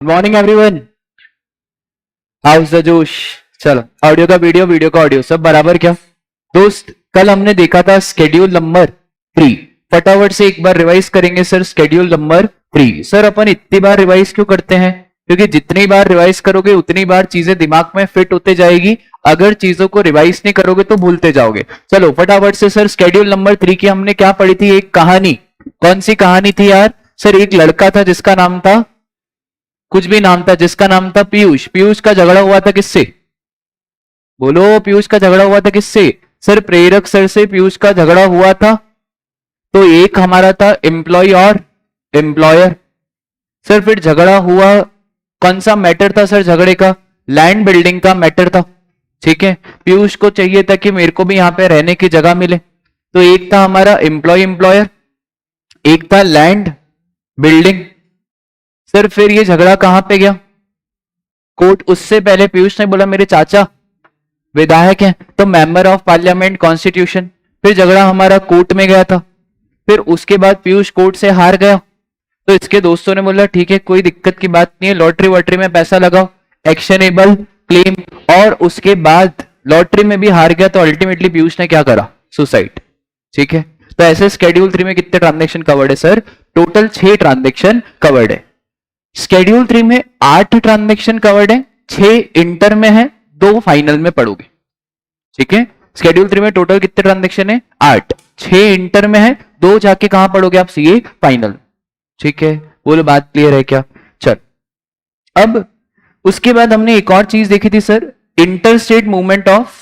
Morning everyone, house the जोश। चलो, audio का वीडियो, वीडियो का ऑडियो, सब बराबर क्या दोस्त? कल हमने देखा था स्केड्यूल नंबर 3। फटाफट से एक बार रिवाइज करेंगे सर। स्केड्यूल नंबर 3 सर, अपन इतनी बार रिवाइज क्यों करते हैं? क्योंकि जितनी बार रिवाइज करोगे उतनी बार चीजें दिमाग में फिट होते जाएगी। अगर चीजों को रिवाइज नहीं करोगे तो भूलते जाओगे। चलो फटाफट से सर, स्केड्यूल नंबर 3 की हमने क्या पढ़ी थी? एक कहानी। कौन सी कहानी थी यार? सर, एक लड़का था जिसका नाम था, कुछ भी नाम था, जिसका नाम था पीयूष। पीयूष का झगड़ा हुआ था किससे? बोलो, पीयूष का झगड़ा हुआ था किससे? सर, प्रेरक सर से पीयूष का झगड़ा हुआ था। तो एक हमारा था एम्प्लॉय और एम्प्लॉयर। सर, फिर झगड़ा हुआ, कौन सा मैटर था सर झगड़े का? लैंड बिल्डिंग का मैटर था। ठीक है, पीयूष को चाहिए था कि मेरे को भी यहां पे रहने की जगह मिले। तो एक था हमारा एम्प्लॉय एम्प्लॉयर, एक था लैंड बिल्डिंग। सर, फिर ये झगड़ा कहां पे गया? कोर्ट। उससे पहले पीयूष ने बोला मेरे चाचा विधायक हैं, तो मेंबर ऑफ पार्लियामेंट, कॉन्स्टिट्यूशन। फिर झगड़ा हमारा कोर्ट में गया था। फिर उसके बाद पीयूष कोर्ट से हार गया, तो इसके दोस्तों ने बोला ठीक है, कोई दिक्कत की बात नहीं है, लॉटरी वॉटरी में पैसा लगाओ, एक्शनेबल क्लेम। और उसके बाद लॉटरी में भी हार गया, तो अल्टीमेटली पीयूष ने क्या करा? सुसाइड। ठीक है, तो ऐसे स्केड्यूल 3 में कितने ट्रांजेक्शन कवर्ड है सर? टोटल 6 ट्रांजेक्शन कवर्ड है। स्केड्यूल 3 में 8 ट्रांजेक्शन कवर्ड है, 6 इंटर में है, 2 फाइनल में पढ़ोगे। ठीक है, स्केड्यूल 3 में टोटल कितने ट्रांजेक्शन है? 8, 6 इंटर में है, 2 जाके कहां पढ़ोगे आप? CA final. ठीक है, बोलो बात क्लियर है क्या? चल, अब उसके बाद हमने एक और चीज देखी थी sir, inter state movement of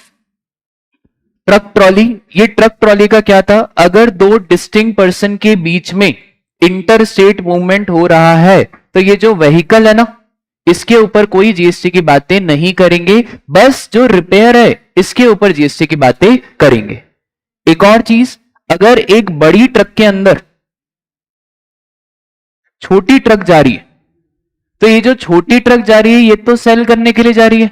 truck trolley. ये ट्रक ट्रॉली का क्या था? अगर 2 डिस्टिंक्ट पर्सन के बीच में इंटर स्टेट मूवमेंट हो रहा है, तो ये जो व्हीकल है ना, इसके ऊपर कोई जीएसटी की बातें नहीं करेंगे, बस जो रिपेयर है इसके ऊपर जीएसटी की बातें करेंगे। एक और चीज, अगर एक बड़ी ट्रक के अंदर छोटी ट्रक जा रही है, तो ये जो छोटी ट्रक जा रही है ये तो सेल करने के लिए जा रही है,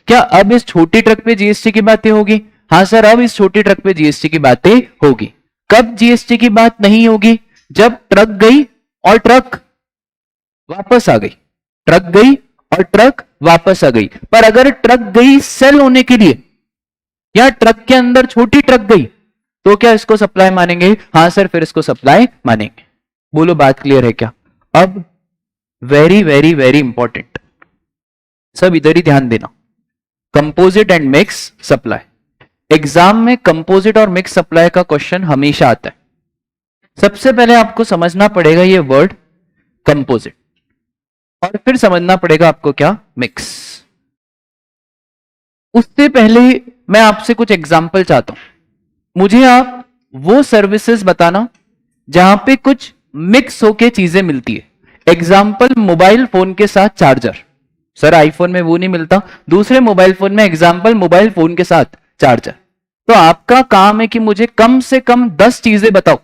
क्या अब इस छोटी ट्रक पे जीएसटी की बातें होगी? हाँ सर, अब इस छोटी ट्रक पे जीएसटी की बातें होगी। कब जीएसटी की बात नहीं होगी? जब ट्रक गई और ट्रक वापस आ गई। ट्रक गई और ट्रक वापस आ गई। पर अगर ट्रक गई सेल होने के लिए, या ट्रक के अंदर छोटी ट्रक गई, तो क्या इसको सप्लाई मानेंगे? हाँ सर, फिर इसको सप्लाई मानेंगे। बोलो बात क्लियर है क्या? अब वेरी वेरी वेरी इंपॉर्टेंट, सब इधर ही ध्यान देना, composite and mix supply. Exam में कंपोजिट और मिक्स सप्लाई का क्वेश्चन हमेशा आता है। सबसे पहले आपको समझना पड़ेगा ये वर्ड कंपोजिट, और फिर समझना पड़ेगा आपको क्या? मिक्स। उससे पहले मैं आपसे कुछ एग्जाम्पल चाहता हूं। मुझे आप वो सर्विसेज बताना जहां पे कुछ मिक्स होके चीजें मिलती है। एग्जाम्पल, मोबाइल फोन के साथ चार्जर। सर, आईफोन में वो नहीं मिलता, दूसरे मोबाइल फोन में। एग्जाम्पल, मोबाइल फोन के साथ चार्जर। तो आपका काम है कि मुझे कम से कम 10 चीजें बताओ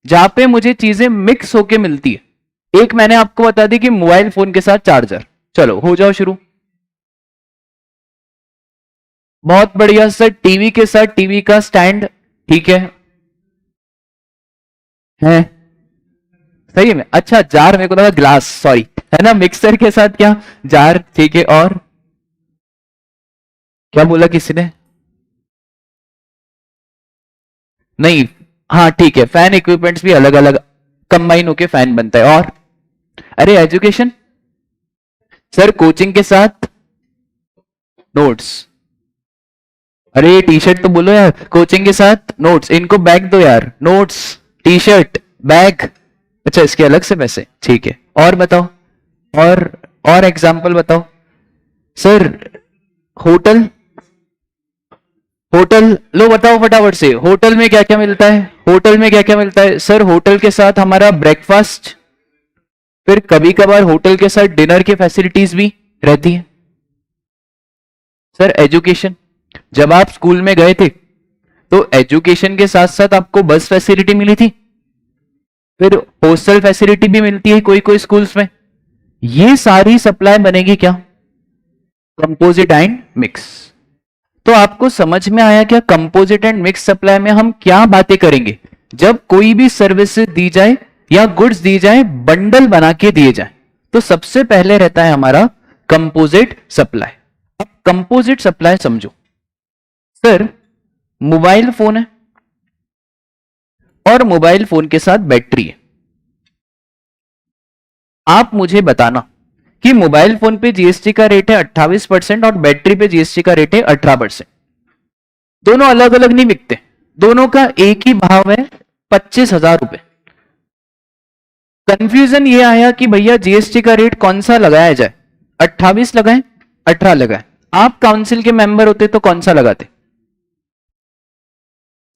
जहां पे मुझे चीजें मिक्स होके मिलती है। एक मैंने आपको बता दी कि मोबाइल फोन के साथ चार्जर। चलो हो जाओ शुरू। बहुत बढ़िया सर, टीवी के साथ टीवी का स्टैंड। ठीक है, है सही में? अच्छा, जार, मेरे को लगा ग्लास, सॉरी, है ना। मिक्सर के साथ क्या? जार। ठीक है, और क्या बोला किसी ने? नहीं, हाँ ठीक है, फैन इक्विपमेंट्स भी अलग अलग कंबाइन होके फैन बनता है। और अरे एजुकेशन सर, कोचिंग के साथ नोट्स। अरे टी शर्ट तो बोलो यार, कोचिंग के साथ नोट्स। इनको बैग दो यार, नोट्स, टी शर्ट, बैग। अच्छा, इसके अलग से पैसे, ठीक है। और बताओ, और एग्जाम्पल बताओ सर। होटल, होटल लो बताओ फटाफट से, होटल में क्या क्या मिलता है? होटल में क्या क्या मिलता है सर? होटल के साथ हमारा ब्रेकफास्ट, फिर कभी कभार होटल के साथ डिनर की फैसिलिटीज भी रहती है। सर, एजुकेशन, जब आप स्कूल में गए थे तो एजुकेशन के साथ साथ आपको बस फैसिलिटी मिली थी, फिर हॉस्टल फैसिलिटी भी मिलती है कोई कोई स्कूल्स में। ये सारी सप्लाई बनेगी क्या? Composite and mix. तो आपको समझ में आया क्या? कंपोजिट एंड मिक्स सप्लाई में हम क्या बातें करेंगे? जब कोई भी सर्विस दी जाए या गुड्स दी जाए, बंडल बना के दिए जाए, तो सबसे पहले रहता है हमारा कंपोजिट सप्लाई। अब कंपोजिट सप्लाई समझो सर, मोबाइल फोन है और मोबाइल फोन के साथ बैटरी है। आप मुझे बताना कि मोबाइल फोन पे जीएसटी का रेट है 28% और बैटरी पे जीएसटी का रेट है 18%। दोनों अलग अलग नहीं बिकते, दोनों का एक ही भाव है 25,000 रुपए। कंफ्यूजन ये आया कि भैया जीएसटी का रेट कौन सा लगाया जाए, 28 लगाएं 18 लगाएं। आप काउंसिल के मेंबर होते तो कौन सा लगाते?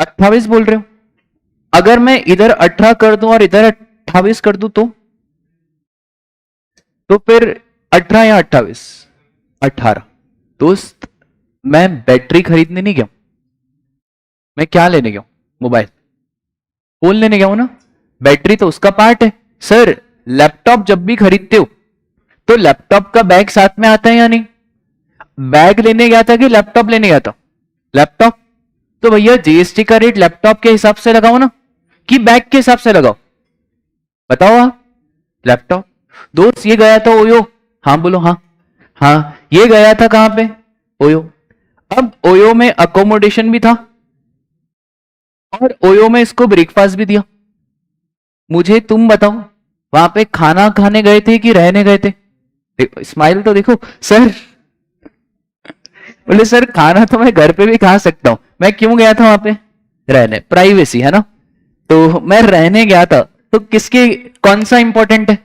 28 बोल रहे हो। अगर मैं इधर 18 कर दूं और इधर 28 कर दूं तो फिर 18 या 28? 18। दोस्त मैं बैटरी खरीदने नहीं गया, मैं क्या लेने गया हूं? मोबाइल फोन लेने गया हूं ना, बैटरी तो उसका पार्ट है। सर लैपटॉप जब भी खरीदते हो तो लैपटॉप का बैग साथ में आता है या नहीं? बैग लेने गया था कि लैपटॉप लेने गया था? लैपटॉप। तो भैया जीएसटी का रेट लैपटॉप के हिसाब से लगाओ ना कि बैग के हिसाब से लगाओ? बताओ आप। लैपटॉप। दोस्त ये गया था ओयो। हाँ बोलो। हाँ हाँ, ये गया था कहां पे? ओयो। अब ओयो में अकोमोडेशन भी था और ओयो में इसको ब्रेकफास्ट भी दिया। मुझे तुम बताओ वहां पे खाना खाने गए थे कि रहने गए थे? स्माइल तो देखो सर। बोले सर खाना तो मैं घर पे भी खा सकता हूं, मैं क्यों गया था वहां पे? रहने, प्राइवेसी है ना। तो मैं रहने गया था, तो किसके कौन सा इंपॉर्टेंट है?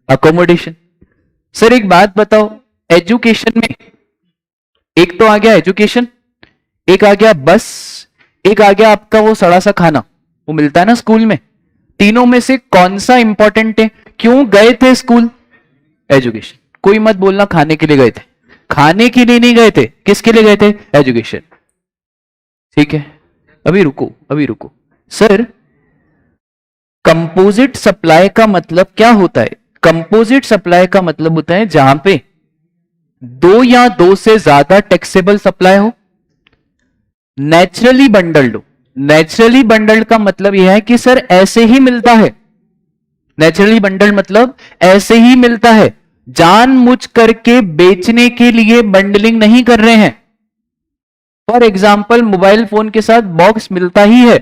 अकोमोडेशन। सर एक बात बताओ, एजुकेशन में एक तो आ गया एजुकेशन, एक आ गया बस, एक आ गया आपका वो सड़ा सा खाना वो मिलता है ना स्कूल में। तीनों में से कौन सा इंपॉर्टेंट है? क्यों गए थे स्कूल? एजुकेशन। कोई मत बोलना खाने के लिए गए थे, खाने के लिए नहीं गए थे। किसके लिए गए थे? एजुकेशन। ठीक है, अभी रुको अभी रुको। सर कंपोजिट सप्लाई का मतलब क्या होता है? कंपोजिट सप्लाई का मतलब होता है जहां पे दो या दो से ज्यादा टैक्सेबल सप्लाई हो, नेचुरली बंडल्ड हो। नेचुरली बंडल्ड का मतलब यह है कि सर ऐसे ही मिलता है। नेचुरली बंडल्ड मतलब ऐसे ही मिलता है, जानबूझ करके बेचने के लिए बंडलिंग नहीं कर रहे हैं। फॉर एग्जाम्पल मोबाइल फोन के साथ बॉक्स मिलता ही है,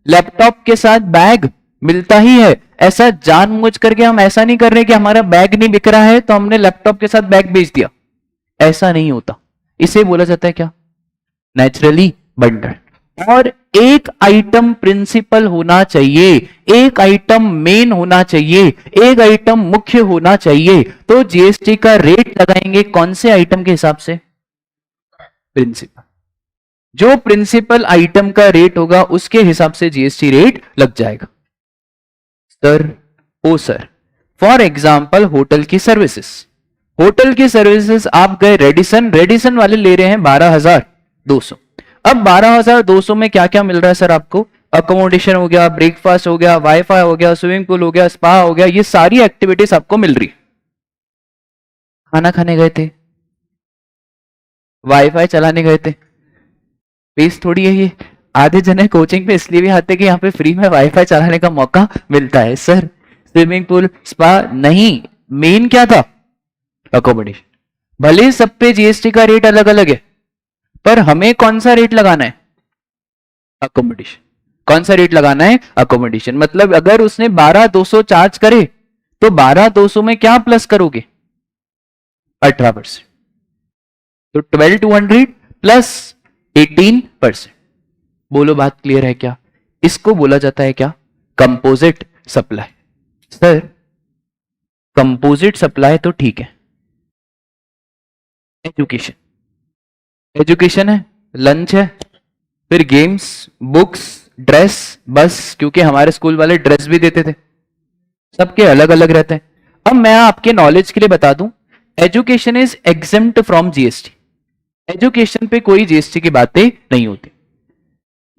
लैपटॉप के साथ बैग मिलता ही है। ऐसा जानबूझ करके हम ऐसा नहीं कर रहे कि हमारा बैग नहीं बिक रहा है तो हमने लैपटॉप के साथ बैग बेच दिया, ऐसा नहीं होता। इसे बोला जाता है क्या? Naturally bundled. और एक आइटम प्रिंसिपल होना चाहिए, एक आइटम मेन होना चाहिए, एक आइटम मुख्य होना चाहिए। तो जीएसटी का रेट लगाएंगे कौन से आइटम के हिसाब से? प्रिंसिपल। जो प्रिंसिपल आइटम का रेट होगा उसके हिसाब से जीएसटी रेट लग जाएगा। Sir O sir, for example hotel की सर्विसेज, होटल की सर्विसेज आप गए रेडिसन, रेडिसन वाले ले रहे हैं 12,200। अब 12,200 में क्या क्या मिल रहा है सर आपको? अकोमोडेशन हो गया, ब्रेकफास्ट हो गया, वाईफाई हो गया, स्विमिंग पूल हो गया, स्पा हो गया, ये सारी एक्टिविटीज आपको मिल रही। खाना खाने गए थे, वाईफाई चलाने गए थे, फीस थोड़ी है ये। आधे जने कोचिंग पे इसलिए भी आते कि यहाँ पे फ्री में वाईफाई चलाने का मौका मिलता है। सर स्विमिंग पूल स्पा नहीं, मेन क्या था? अकोमोडेशन। भले सब पे जीएसटी का रेट अलग अलग है पर हमें कौन सा रेट लगाना है? अकोमोडेशन। कौन सा रेट लगाना है? अकोमोडेशन। मतलब अगर उसने 12,200 चार्ज करे तो 12,200 में क्या प्लस करोगे? 18%। तो 12,200 प्लस 18%। बोलो बात क्लियर है क्या? इसको बोला जाता है क्या? Composite supply. Sir composite supply तो ठीक है, एजुकेशन, एजुकेशन है, लंच है, फिर गेम्स, बुक्स, ड्रेस, बस क्योंकि हमारे स्कूल वाले ड्रेस भी देते थे, सबके अलग अलग रहते हैं। अब मैं आपके नॉलेज के लिए बता दूं, education is exempt from GST. Education पे कोई जीएसटी की बातें नहीं होती।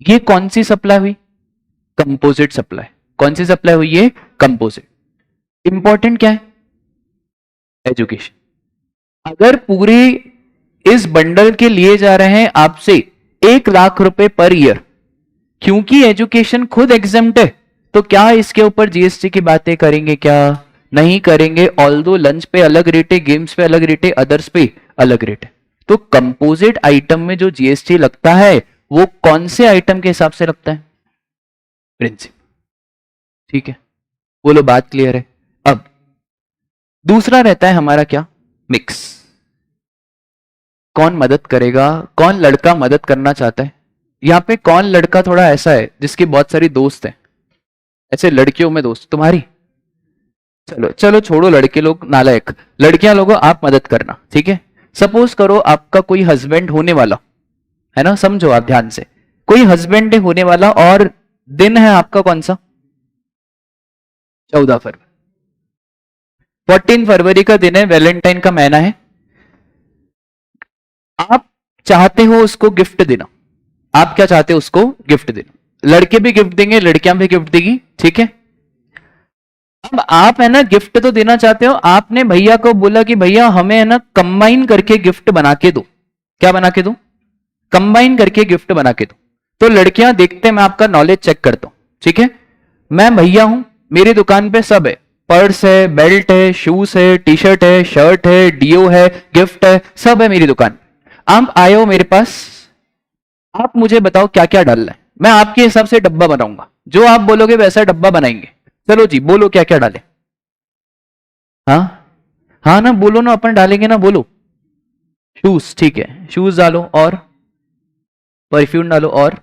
ये कौन सी सप्लाई हुई? Composite supply. कौन सी सप्लाई हुई? ये कंपोजिट। इंपॉर्टेंट क्या है? एजुकेशन। अगर पूरे इस बंडल के लिए जा रहे हैं आपसे 1,00,000 रुपए पर ईयर, क्योंकि एजुकेशन खुद एग्जेम्प्ट है, तो क्या इसके ऊपर जीएसटी की बातें करेंगे? क्या नहीं करेंगे, ऑल्दो लंच पे अलग रेट है, गेम्स पे अलग रेट है, अदर्स पे अलग रेट है। तो कंपोजिट आइटम में जो जीएसटी लगता है वो कौन से आइटम के हिसाब से लगता है? प्रिंसिपल। ठीक है, बोलो बात क्लियर है। अब दूसरा रहता है हमारा क्या? मिक्स। कौन मदद करेगा? कौन लड़का मदद करना चाहता है? यहां पे कौन लड़का थोड़ा ऐसा है जिसकी बहुत सारी दोस्त है, ऐसे लड़कियों में दोस्त तुम्हारी? चलो चलो छोड़ो लड़के लोग नालायक, लड़कियां लोगों आप मदद करना, ठीक है? सपोज करो आपका कोई हस्बैंड होने वाला है ना, समझो आप ध्यान से, कोई हस्बैंड होने वाला और दिन है आपका कौन सा? 14 फरवरी। 14 फरवरी का दिन है, वैलेंटाइन का महीना है। आप चाहते हो उसको गिफ्ट देना, आप क्या चाहते हो? उसको गिफ्ट देना। लड़के भी गिफ्ट देंगे, लड़कियां भी गिफ्ट देगी, ठीक है? अब आप है ना गिफ्ट तो देना चाहते हो, आपने भैया को बोला कि भैया हमें है ना कंबाइन करके गिफ्ट बना के दो। क्या बना के दो? कंबाइन करके गिफ्ट बना के दो। तो लड़कियां देखते हैं, मैं आपका नॉलेज चेक करता हूं, ठीक है? मैं भैया हूं, मेरी दुकान पे सब है, पर्स है, बेल्ट है, शूज है, टी शर्ट है, शर्ट है, डीओ है, गिफ्ट है, सब है मेरी दुकान। आप आए हो मेरे पास, आप मुझे बताओ क्या क्या डालना है, मैं आपके हिसाब से डब्बा बनाऊंगा, जो आप बोलोगे वैसा डब्बा बनाएंगे। चलो जी बोलो क्या क्या डाले? हाँ हाँ ना, बोलो ना, अपन डालेंगे ना, बोलो। शूज, ठीक है, शूज डालो, और परफ्यूम डालो, और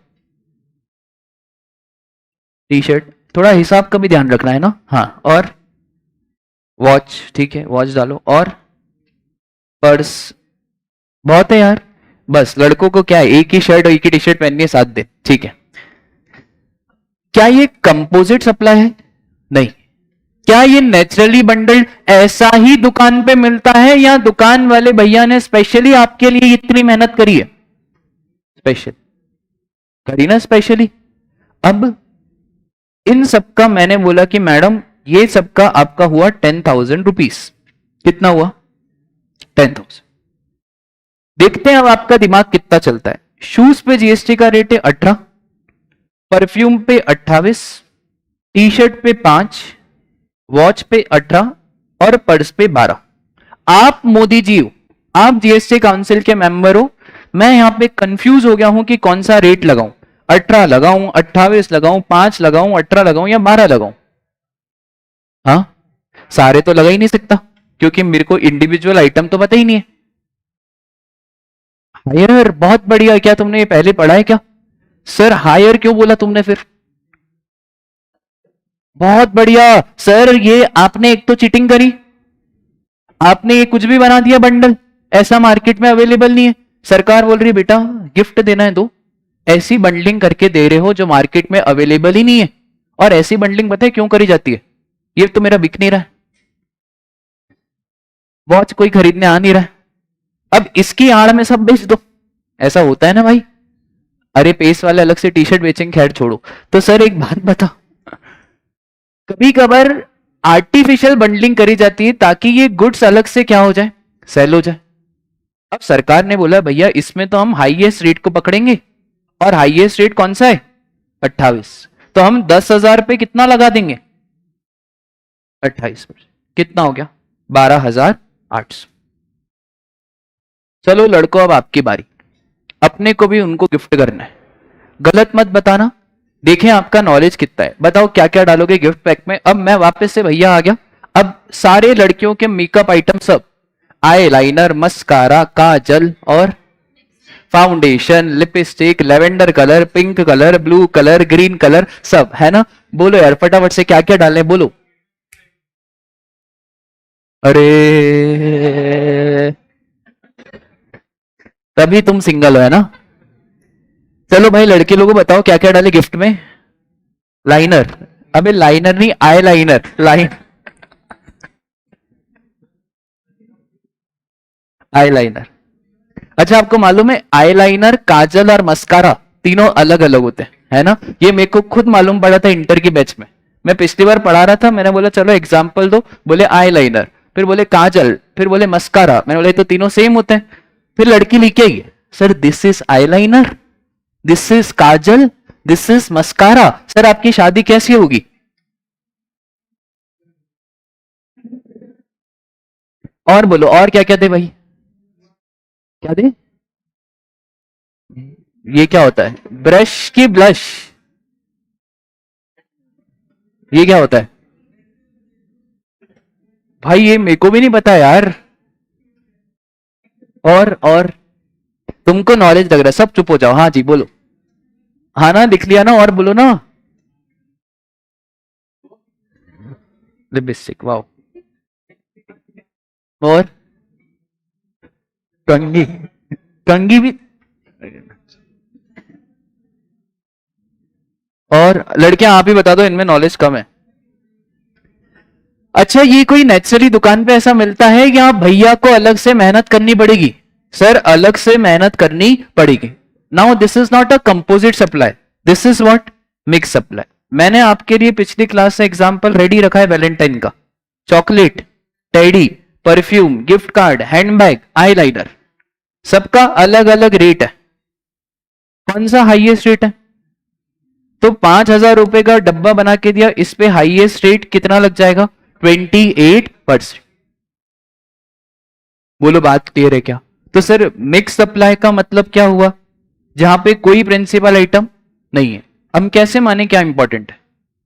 टी शर्ट, थोड़ा हिसाब का भी ध्यान रखना है ना, हाँ, और वॉच, ठीक है, वॉच डालो, और पर्स। बहुत है यार, बस लड़कों को क्या है, एक ही शर्ट और एक ही टी शर्ट पहननी है 7 दिन, ठीक है? क्या ये कंपोजिट सप्लाई है? नहीं। क्या ये नेचुरली बंडल्ड ऐसा ही दुकान पे मिलता है, या दुकान वाले भैया ने स्पेशली आपके लिए इतनी मेहनत करी है? स्पेशल करी ना, स्पेशली। अब इन सबका मैंने बोला कि मैडम ये सबका आपका हुआ 10,000 रुपीज। कितना हुआ? 10,000। देखते हैं अब आपका दिमाग कितना चलता है। शूज पे जीएसटी का रेट है 18, परफ्यूम पे 28, टी शर्ट पे 5, वॉच पे 18 और पर्स पे 12। आप मोदी जी हो, आप जीएसटी काउंसिल के मेंबर हो, मैं यहां पे कंफ्यूज हो गया हूं कि कौन सा रेट लगाऊं, 18 लगाऊं, 28 लगाऊं, 5 लगाऊं, 18 लगाऊं या 12 लगाऊं? हाँ, सारे तो लगा ही नहीं सकता क्योंकि मेरे को इंडिविजुअल आइटम तो पता ही नहीं है। हायर, बहुत बढ़िया। क्या तुमने ये पहले पढ़ा है क्या? सर हायर क्यों बोला तुमने फिर? बहुत बढ़िया सर, ये आपने एक तो चीटिंग करी, आपने ये कुछ भी बना दिया बंडल, ऐसा मार्केट में अवेलेबल नहीं है। सरकार बोल रही है बेटा गिफ्ट देना है तो ऐसी बंडलिंग करके दे रहे हो जो मार्केट में अवेलेबल ही नहीं है। और ऐसी बंडलिंग पता है क्यों करी जाती है? ये तो मेरा बिक नहीं रहा है, वॉच कोई खरीदने आ नहीं रहा है, अब इसकी आड़ में सब बेच दो। ऐसा होता है ना भाई? अरे पेस वाले अलग से टी शर्ट बेचेंगे, खैर छोड़ो। तो सर एक बात बता, कभी कभार आर्टिफिशियल बंडलिंग करी जाती है ताकि ये गुड्स अलग से क्या हो जाए, सेल हो जाए। अब सरकार ने बोला भैया इसमें तो हम हाईएस्ट रेट को पकड़ेंगे, और हाईएस्ट रेट कौन सा है? 28। तो हम 10,000 पे कितना लगा देंगे? 28%। कितना हो गया? 12,800। चलो लड़कों अब आपकी बारी, अपने को भी उनको गिफ्ट करना है, गलत मत बताना। देखें आपका नॉलेज कितना है, बताओ क्या क्या डालोगे गिफ्ट पैक में। अब मैं वापस से भैया आ गया, अब सारे लड़कियों के मेकअप आइटम सब, आई लाइनर, मस्कारा, काजल और foundation, lipstick, lavender colour, pink colour, blue colour, green colour, सब है ना। बोलो यार फटाफट से क्या क्या डालने, बोलो। अरे तभी तुम सिंगल हो है ना। चलो भाई लड़के लोगों बताओ क्या क्या डाले गिफ्ट में। लाइनर, अबे लाइनर नहीं, eye liner, line, eye liner. अच्छा आपको मालूम है आई लाइनर, काजल और मस्कारा तीनों अलग अलग होते हैं, है ना? ये मेरे को खुद मालूम पड़ा था इंटर की बैच में। मैं पिछली बार पढ़ा रहा था, मैंने बोला चलो एग्जाम्पल दो, बोले आई लाइनर, फिर बोले काजल, फिर बोले मस्कारा। मैंने बोला तो तीनों सेम होते हैं। फिर लड़की लिख आई sir this is eyeliner, this is kajal, this is mascara. Sir आपकी शादी कैसी होगी? और बोलो, और क्या क्या दे भाई, क्या दे? ये क्या होता है? ब्रश की ब्लश, ये क्या होता है भाई? ये मेरे को भी नहीं पता यार। और तुमको नॉलेज लग रहा है, सब चुप हो जाओ। हाँ जी बोलो। हाँ ना, लिख लिया ना, और बोलो ना। Lipstick, wow. और कंघी, कंघी भी। और लड़कियां आप ही बता दो, इनमें नॉलेज कम है। अच्छा, ये कोई नेचुरली दुकान पे ऐसा मिलता है या भैया को अलग से मेहनत करनी पड़ेगी? सर अलग से मेहनत करनी पड़ेगी। Now this is not a composite supply, this is what, mix supply. मैंने आपके लिए पिछली क्लास से एग्जांपल रेडी रखा है वैलेंटाइन का। Chocolate, teddy, perfume, gift card, handbag, eyeliner, सबका अलग अलग रेट है। कौन सा हाईएस्ट रेट है? तो 5,000 रुपए का डब्बा बना के दिया, इस पे हाईएस्ट रेट कितना लग जाएगा? 28%। बोलो बात क्लियर है क्या? तो सर मिक्स सप्लाई का मतलब क्या हुआ? जहां पे कोई प्रिंसिपल आइटम नहीं है। हम कैसे माने क्या इंपॉर्टेंट है?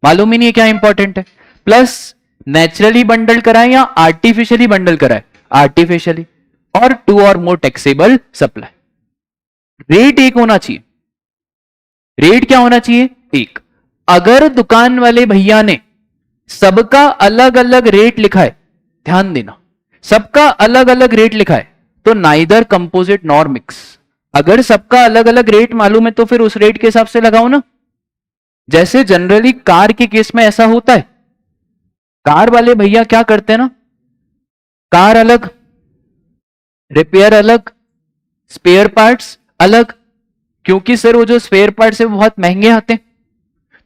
मालूम ही नहीं है क्या इंपॉर्टेंट है। प्लस नेचुरली बंडल कराए या आर्टिफिशियली बंडल कराए? आर्टिफिशियली। और 2 और मोर टैक्सेबल सप्लाई। रेट एक होना चाहिए। रेट क्या होना चाहिए? एक। अगर दुकान वाले भैया ने सबका अलग अलग रेट लिखा है, ध्यान देना, सबका अलग अलग रेट लिखा है, तो नाइदर कंपोजिट नॉर मिक्स। अगर सबका अलग अलग रेट मालूम है तो फिर उस रेट के हिसाब से लगाओ ना। जैसे जनरली कार के केस में ऐसा होता है, कार वाले भैया क्या करते हैं ना, कार अलग, रिपेयर अलग, स्पेयर पार्ट्स अलग। क्योंकि सर वो जो स्पेयर पार्ट्स है वो बहुत महंगे आते हैं,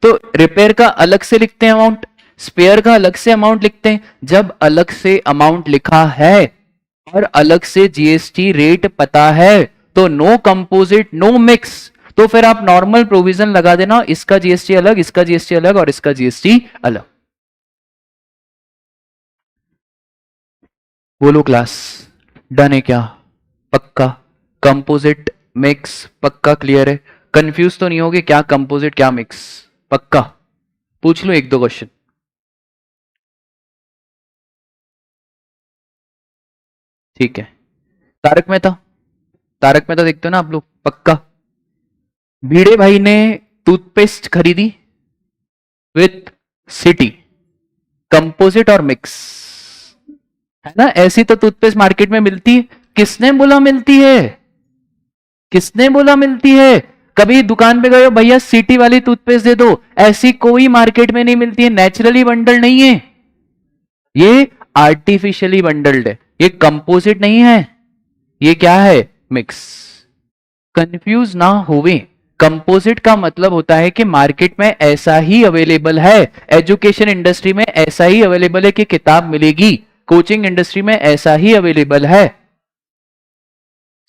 तो रिपेयर का अलग से लिखते हैं अमाउंट, स्पेयर का अलग से अमाउंट लिखते हैं। जब अलग से अमाउंट लिखा है और अलग से जीएसटी रेट पता है, तो नो कंपोजिट नो मिक्स। तो फिर आप नॉर्मल प्रोविजन लगा देना, इसका जीएसटी अलग, इसका जीएसटी अलग और इसका जीएसटी अलग। बोलो क्लास, डन है क्या? पक्का? कंपोजिट मिक्स पक्का क्लियर है? कंफ्यूज तो नहीं होगे क्या कंपोजिट क्या मिक्स? पक्का? पूछ लो एक दो क्वेश्चन। ठीक है। तारक मेहता, तारक मेहता देखते हो ना आप लोग? पक्का? भिड़े भाई ने टूथपेस्ट खरीदी विथ सिटी, कंपोजिट और मिक्स, है ना? ऐसी तो टूथपेस्ट मार्केट में मिलती है। किसने बोला मिलती है? किसने बोला मिलती है? कभी दुकान पे गए हो, भैया सिटी वाली टूथपेस्ट दे दो, ऐसी कोई मार्केट में नहीं मिलती है। नेचुरली बंडल नहीं है ये, आर्टिफिशियली बंडल्ड है। ये कंपोजिट नहीं है, ये क्या है? मिक्स। कंफ्यूज ना होवे, कंपोजिट का मतलब होता है कि मार्केट में ऐसा ही अवेलेबल है, एजुकेशन इंडस्ट्री में ऐसा ही अवेलेबल है कि किताब मिलेगी, कोचिंग इंडस्ट्री में ऐसा ही अवेलेबल है।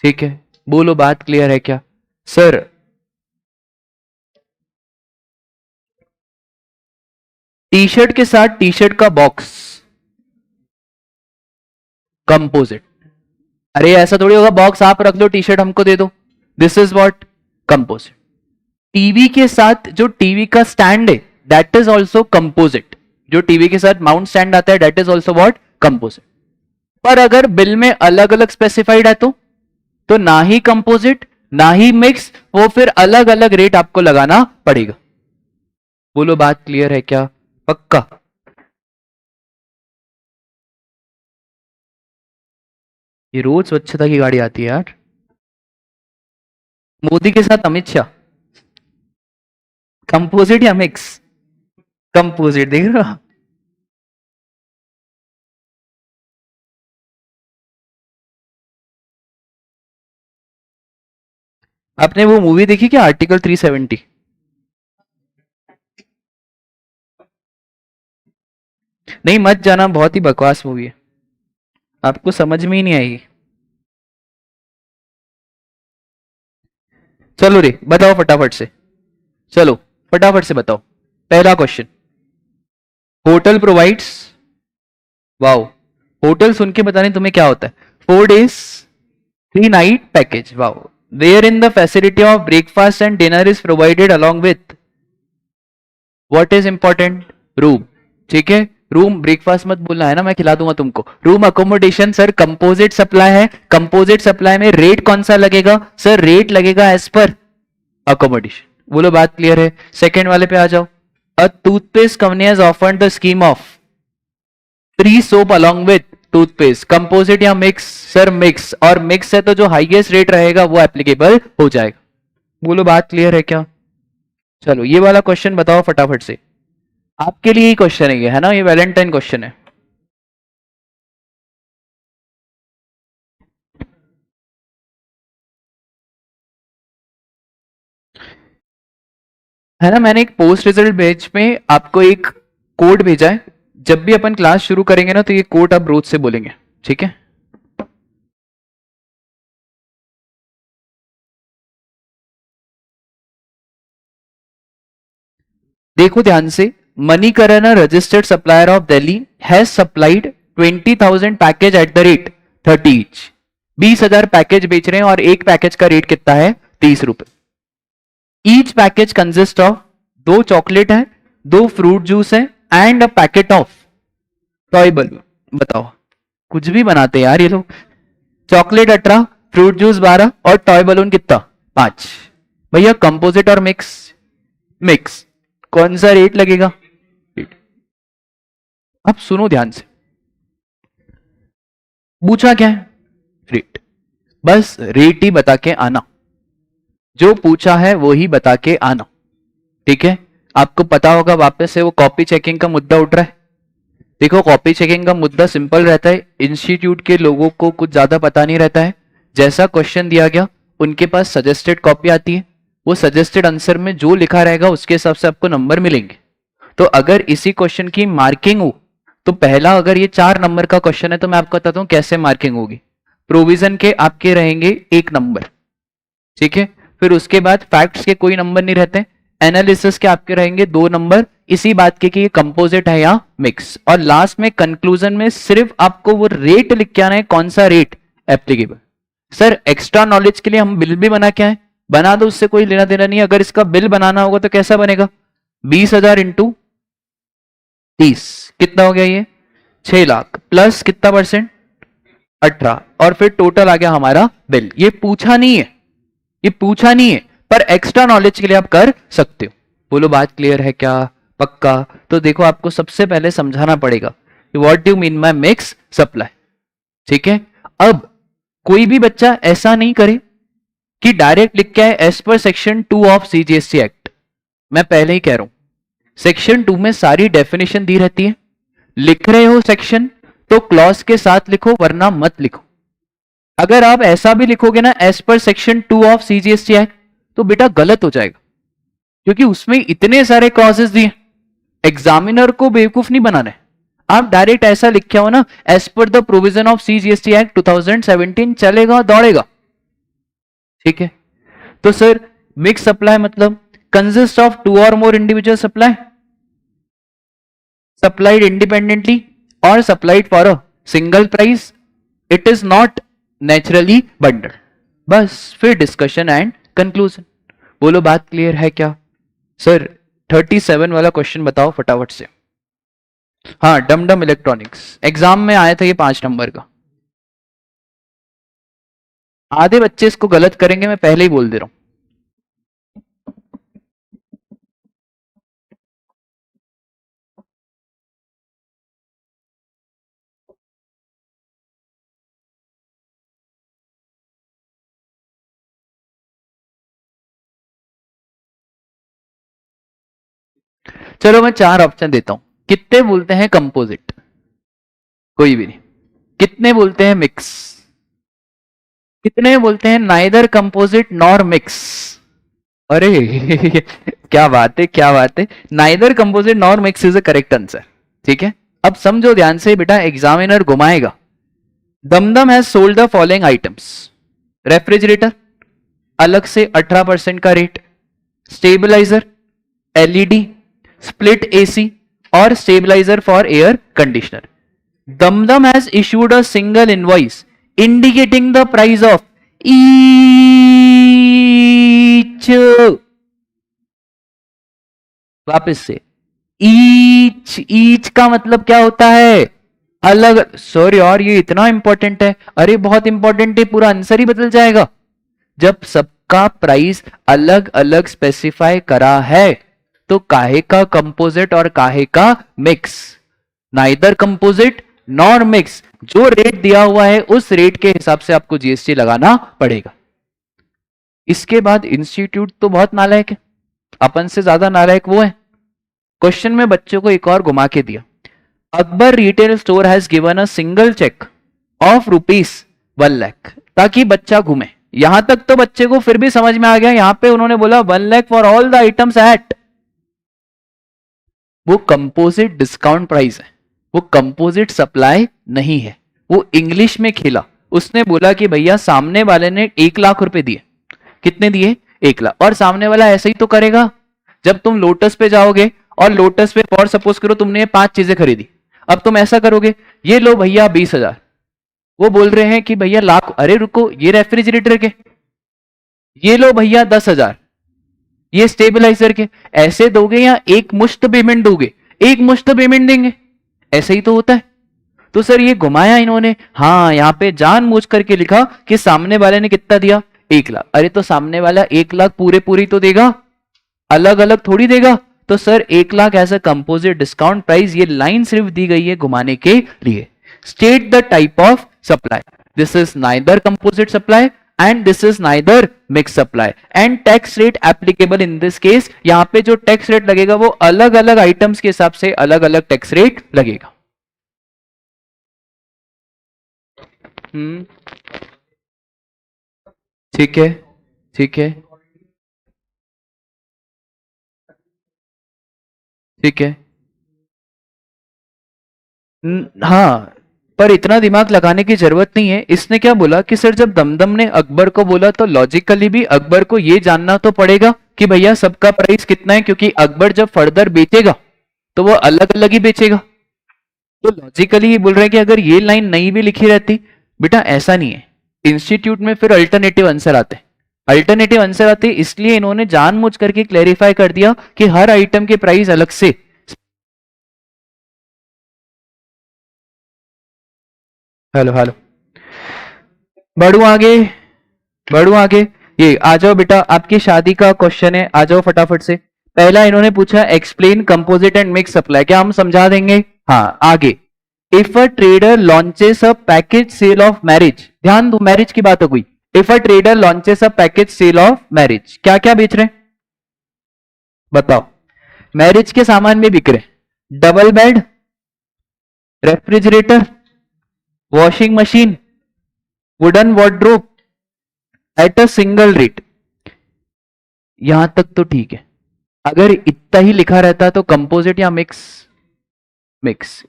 ठीक है, बोलो बात क्लियर है क्या? सर टी शर्ट के साथ टी शर्ट का बॉक्स कंपोजिट। अरे ऐसा थोड़ी होगा बॉक्स आप रख दो, टी शर्ट हमको दे दो, this is what, composite. TV के साथ जो टीवी का स्टैंड है, दैट इज ऑल्सो कंपोजिट। जो टीवी के साथ माउंट स्टैंड आता है, that is also what, composite. पर अगर बिल में अलग अलग स्पेसिफाइड है तो ना ही कंपोजिट ना ही मिक्स, वो फिर अलग अलग रेट आपको लगाना पड़ेगा। बोलो बात क्लियर है क्या? पक्का? ये रोज स्वच्छता की गाड़ी आती है यार। मोदी के साथ अमित शाह, कंपोजिट या मिक्स? कंपोजिट, देख रहे हो? आपने वो मूवी देखी क्या, आर्टिकल 370? नहीं मत जाना, बहुत ही बकवास मूवी है, आपको समझ में ही नहीं आएगी। चलो रे बताओ फटाफट से, चलो फटाफट से बताओ। पहला question, hotel provides, wow, hotel सुन के बताने तुम्हें क्या होता है. 4 days 3 night package. Wow. Where in the facility of breakfast and dinner is provided along with what is important. Room. ठीक है. रूम ब्रेकफास्ट मत बोलना है ना, मैं खिला दूंगा तुमको. Room accommodation sir composite supply है. कंपोजिट सप्लाई में रेट कौन सा लगेगा सर. रेट लगेगा एज पर अकोमोडेशन. बोलो बात क्लियर है. सेकेंड वाले पे आ जाओ. A toothpaste company has offered the scheme of free soap along with toothpaste. Composite या मिक्स सर. मिक्स. और मिक्स है तो जो हाईएस्ट रेट रहेगा वो एप्लीकेबल हो जाएगा. बोलो बात क्लियर है क्या. चलो ये वाला क्वेश्चन बताओ फटाफट से. आपके लिए ही क्वेश्चन है ना, ये वैलेंटाइन क्वेश्चन है ना. मैंने एक पोस्ट रिजल्ट पेज में आपको एक कोड भेजा है. जब भी अपन क्लास शुरू करेंगे ना तो ये कोड आप रोज से बोलेंगे. ठीक है. देखो ध्यान से. Manikaran registered supplier of Delhi has supplied 20,000 package at the rate 30 each. 20,000 package बेच रहे हैं और एक पैकेज का रेट कितना है 30 रुपए. Each package consist of 2 chocolate है, 2 फ्रूट जूस है and a packet of toy balloon. बताओ कुछ भी बनाते हैं यार ये लोग. चॉकलेट 18, फ्रूट जूस 12 और टॉय बलून कितना 5. भैया कंपोजिट और मिक्स. मिक्स कौन सा रेट लगेगा. अब सुनो ध्यान से. पूछा क्या है रेट. बस रेट ही बता के आना. जो पूछा है वो ही बता के आना. ठीक है. आपको पता होगा वापस से वो कॉपी चेकिंग का मुद्दा उठ रहा है. देखो कॉपी चेकिंग का मुद्दा सिंपल रहता है. इंस्टीट्यूट के लोगों को कुछ ज्यादा पता नहीं रहता है. जैसा क्वेश्चन दिया गया उनके पास सजेस्टेड कॉपी आती है. वो सजेस्टेड आंसर में जो लिखा रहेगा उसके हिसाब से आपको नंबर मिलेंगे. तो अगर इसी क्वेश्चन की मार्किंग हो तो पहला अगर ये 4 नंबर का क्वेश्चन है तो मैं आपको बताता हूं कैसे मार्किंग होगी. प्रोविजन के आपके रहेंगे 1 नंबर. ठीक है. फिर उसके बाद फैक्ट्स के कोई नंबर नहीं रहते. एनालिसिस के आपके रहेंगे 2 नंबर इसी बात के कि ये कंपोजिट है या मिक्स. और लास्ट में कंक्लूजन में सिर्फ आपको वो रेट लिख के आना है कौन सा rate applicable. Sir extra knowledge के लिए हम बिल भी बना के आए. बना दो, उससे कोई लेना देना नहीं. अगर इसका बिल बनाना होगा तो कैसा बनेगा. 20,000 इंटू 30 कितना हो गया ये 6 लाख प्लस कितना परसेंट 18 और फिर टोटल आ गया हमारा बिल. ये पूछा नहीं है, ये पूछा नहीं है पर एक्स्ट्रा नॉलेज के लिए आप कर सकते हो. बोलो बात क्लियर है क्या. पक्का. तो देखो आपको सबसे पहले समझाना पड़ेगा what do mean by mix supply. ठीक है. अब कोई भी बच्चा ऐसा नहीं करे कि डायरेक्ट लिख के आए as per section 2 of CGST act. मैं पहले ही कह रहा हूं सेक्शन 2 में सारी डेफिनेशन दी रहती है. लिख रहे हो सेक्शन तो क्लॉज के साथ लिखो वरना मत लिखो. अगर आप ऐसा भी लिखोगे ना एज पर सेक्शन 2 ऑफ सीजीएसटी एक्ट तो बेटा गलत हो जाएगा क्योंकि उसमें इतने सारे क्लॉजेस दिए. एग्जामिनर को बेवकूफ नहीं बनाना है. आप डायरेक्ट ऐसा लिखे हो ना as per the provision of CGST act 2017 चलेगा दौड़ेगा. ठीक है. तो सर मिक्स सप्लाई मतलब कंसिस्ट ऑफ 2 और more individual supply supplied independently or supplied for a single price. It is not naturally bundled. बस फिर डिस्कशन एंड कंक्लूजन. बोलो बात क्लियर है क्या. सर 37 वाला क्वेश्चन बताओ फटाफट से. हाँ डमडम इलेक्ट्रॉनिक्स एग्जाम में आया था ये 5 नंबर का. आधे बच्चे इसको गलत करेंगे मैं पहले ही बोल दे रहा हूं. चलो मैं 4 ऑप्शन देता हूं. कितने बोलते हैं कंपोजिट. कोई भी नहीं. कितने बोलते हैं मिक्स. कितने बोलते हैं नाइदर कंपोजिट नॉर मिक्स. अरे क्या बात है क्या बात है. Neither composite nor mix is the correct answer. ठीक है. अब समझो ध्यान से बेटा एग्जामिनर घुमाएगा. Dumdum has sold the following items. Refrigerator अलग से 18% का रेट. स्टेबलाइजर, एलईडी, स्प्लिट एसी और stabiliser for air conditioner. Dumdum has issued a single invoice indicating the price of each, वापस से, ईच का मतलब क्या होता है? अलग। सॉरी यार ये इतना इंपॉर्टेंट है, अरे बहुत इंपॉर्टेंट है, पूरा आंसर ही बदल जाएगा। जब सबका प्राइस अलग अलग स्पेसिफाई करा है तो काहे का कंपोजिट और काहे का mix? Neither composite nor mix, जो रेट दिया हुआ है उस रेट के हिसाब से आपको जीएसटी लगाना पड़ेगा। इसके बाद इंस्टीट्यूट तो बहुत नालायक है, अपन से ज्यादा नालायक वो है। क्वेश्चन में बच्चों को एक और घुमा के दिया, Akbar retail store has given a single cheque of ₹1 lakh, ताकि बच्चा घूमे। यहां तक तो बच्चे को फिर भी समझ में आ गया, यहां पे उन्होंने बोला 1 lakh for all the items eight, वो कंपोजिट डिस्काउंट प्राइस है, वो कंपोजिट सप्लाई नहीं है। वो इंग्लिश में खेला, उसने बोला कि भैया सामने वाले ने 1 लाख रुपए दिए, कितने दिए? 1 लाख, और सामने वाला ऐसे ही तो करेगा। जब तुम लोटस पे जाओगे और लोटस पे फॉर सपोज करो तुमने ये 5 चीजें खरीदी, अब तुम ऐसा करोगे, ये लो भैया 20,000, वो बोल रहे हैं कि भैया लाख, अरे रुको ये रेफ्रिजरेटर के, ये लो भैया 10,000, ये स्टेबलाइजर के, ऐसे दोगे या एक मुश्त पेमेंट दोगे? एक मुश्त पेमेंट देंगे, ऐसे ही तो होता है। तो सर ये घुमाया इन्होंने, हाँ यहाँ पे जानबूझ करके लिखा कि सामने वाले ने कितना दिया? 1 लाख। अरे तो सामने वाला 1 लाख पूरे पूरी तो देगा, अलग अलग थोड़ी देगा। तो sir 1 lakh as a composite discount price, ये लाइन सिर्फ दी गई है घुमाने के लिए। State the type of supply, this is neither composite supply and this is neither mixed supply, and tax rate applicable in this case, यहां पे जो टैक्स रेट लगेगा वो अलग अलग आइटम्स के हिसाब से अलग अलग टैक्स रेट लगेगा। ठीक है, ठीक है, ठीक है। हाँ, पर इतना दिमाग लगाने की जरूरत नहीं है। इसने क्या बोला कि सर जब दमदम ने अकबर को बोला तो लॉजिकली भी अकबर को ये जानना तो पड़ेगा कि भैया सबका प्राइस कितना है, क्योंकि अकबर जब फर्दर बेचेगा तो वो अलग अलग ही बेचेगा। तो लॉजिकली ये बोल रहे हैं कि अगर ये लाइन नहीं भी लिखी रहती, बेटा ऐसा नहीं है, इंस्टीट्यूट में फिर अल्टरनेटिव आंसर आते हैं। अल्टरनेटिव आंसर आते इसलिए इन्होंने जानबूझ करके क्लैरिफाई कर दिया कि हर आइटम के प्राइस अलग से। हेलो हेलो, बढ़ू आगे, बढ़ू आगे। ये आ जाओ बेटा, आपकी शादी का क्वेश्चन है, आ जाओ फटाफट से। पहला इन्होंने पूछा explain composite and mix supply, क्या हम समझा देंगे? हाँ आगे, if a trader launches a package sale of marriage, ध्यान दो मैरिज की बात हो गई। If a trader launches a package sale of marriage, क्या क्या बेच रहे हैं बताओ? मैरिज के सामान में बिक रहे, double bed, refrigerator, washing machine, wooden wardrobe at a single rate. यहां तक तो ठीक है, अगर इतना ही लिखा रहता तो कंपोजिट या मिक्स? मिक्स।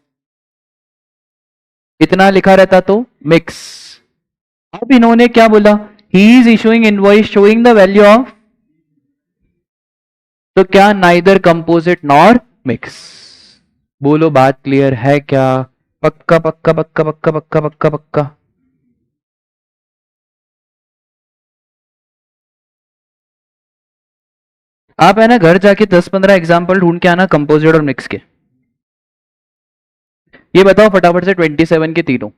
इतना लिखा रहता तो मिक्स। अब इन्होंने क्या बोला? He is issuing invoice showing the value of, तो क्या नाइदर कंपोजिट नॉर मिक्स? बोलो बात क्लियर है क्या? पक्का पक्का पक्का पक्का पक्का पक्का पक्का। आप है ना घर जाके 10-15 एग्जाम्पल ढूंढ के आना कंपोजिट और मिक्स के। ये बताओ फटाफट से 27 के तीनों।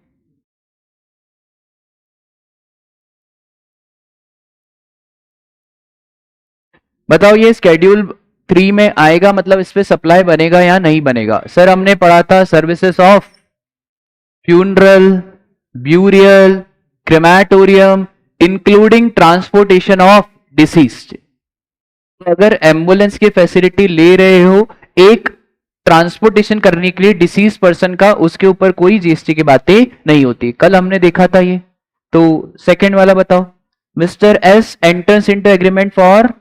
बताओ ये स्केड्यूल 3 में आएगा, मतलब इस पे सप्लाई बनेगा या नहीं बनेगा? सर हमने पढ़ा था services of funeral, burial, crematorium, including transportation of deceased. अगर एम्बुलेंस की फैसिलिटी ले रहे हो एक ट्रांसपोर्टेशन करने के लिए डिसीज पर्सन का, उसके ऊपर कोई जीएसटी की बातें नहीं होती, कल हमने देखा था ये। तो सेकंड वाला बताओ, mister S enters into agreement for,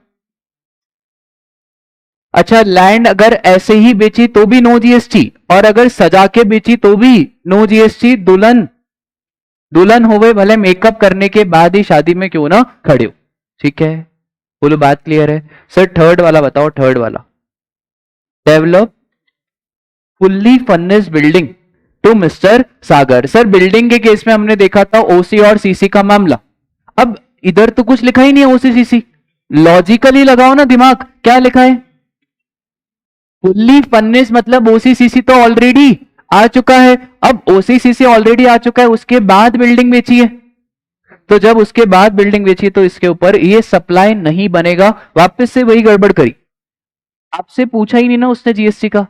अच्छा लैंड अगर ऐसे ही बेची तो भी नो जीएसटी, और अगर सजा के बेची तो भी नो जीएसटी। दुल्हन, दुल्हन हो गए भले मेकअप करने के बाद ही शादी में क्यों ना खड़े हो, ठीक है? बोलो बात क्लियर है? सर थर्ड वाला बताओ, थर्ड वाला, develop fully furnished building to mister Sagar. Sir building के केस में हमने देखा था ओसी और सीसी का मामला, अब इधर तो कुछ लिखा ही नहीं है ओसी सीसी, लॉजिकली लगाओ ना दिमाग, क्या लिखा है? फुल्ली फर्निश मतलब ओसीसीसी तो ऑलरेडी आ चुका है। अब ओसीसीसी ऑलरेडी आ चुका है, उसके बाद बिल्डिंग बेची है, तो जब उसके बाद बिल्डिंग बेची तो इसके ऊपर ये सप्लाई नहीं बनेगा। वापस से वही गड़बड़ करी, आपसे पूछा ही नहीं ना उसने जीएसटी का।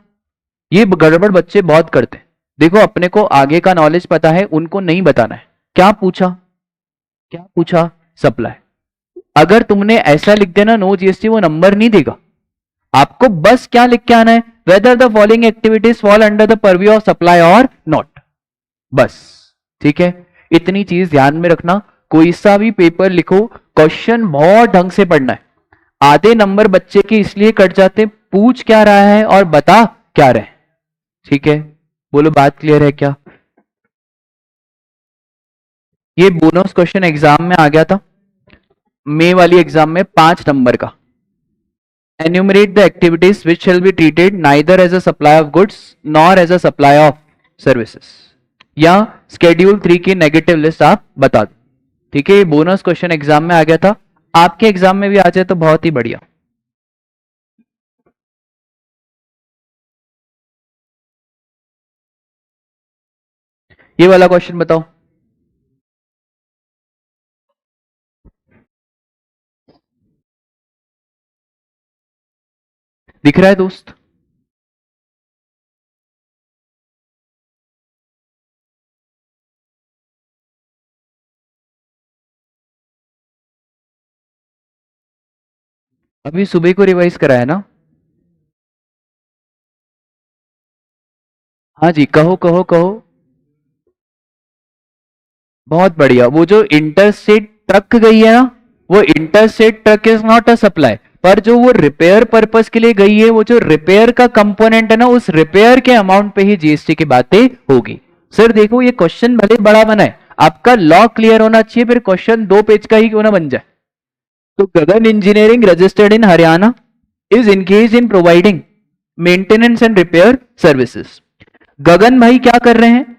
ये गड़बड़ बच्चे बहुत करते हैं। देखो अपने को आगे का नॉलेज पता है, उनको नहीं बताना है। क्या पूछा, क्या पूछा? सप्लाई। अगर तुमने ऐसा लिख देना नो जीएसटी, वो नंबर नहीं देगा। आपको बस क्या लिख के आना है, whether the following activities fall under the purview of supply और नॉट, बस। ठीक है, इतनी चीज ध्यान में रखना। कोई सा भी पेपर लिखो, क्वेश्चन बहुत ढंग से पढ़ना है। आधे नंबर बच्चे के इसलिए कट जाते, पूछ क्या रहा है और बता क्या रहे। ठीक है, बोलो बात क्लियर है क्या? ये बोनस क्वेश्चन एग्जाम में आ गया था, मई वाली एग्जाम में 5 नंबर का। Enumerate the activities which shall be treated neither as a supply of goods nor as a supply of services, या स्केड्यूल 3 की नेगेटिव लिस्ट आप बता दो। ठीक है, ये बोनस क्वेश्चन एग्जाम में आ गया था, आपके एग्जाम में भी आ जाए तो बहुत ही बढ़िया। ये वाला क्वेश्चन बताओ। दिख रहा है दोस्त? अभी सुबह को रिवाइज कराया ना? हाँ जी, कहो कहो कहो। बहुत बढ़िया। वो जो इंटरस्टेट ट्रक गई है ना, वो interstate truck is not a supply, पर जो वो रिपेयर पर्पस के लिए गई है, वो जो रिपेयर का कंपोनेंट है ना, उस रिपेयर के अमाउंट पे ही जीएसटी की बातें होगी। सर देखो ये क्वेश्चन भले बड़ा बना है, आपका लॉ क्लियर होना चाहिए, फिर क्वेश्चन 2 पेज का ही क्यों ना बन जाए। तो Gagan engineering registered in Haryana is engage in providing maintenance and repair services. Gagan भाई क्या कर रहे हैं?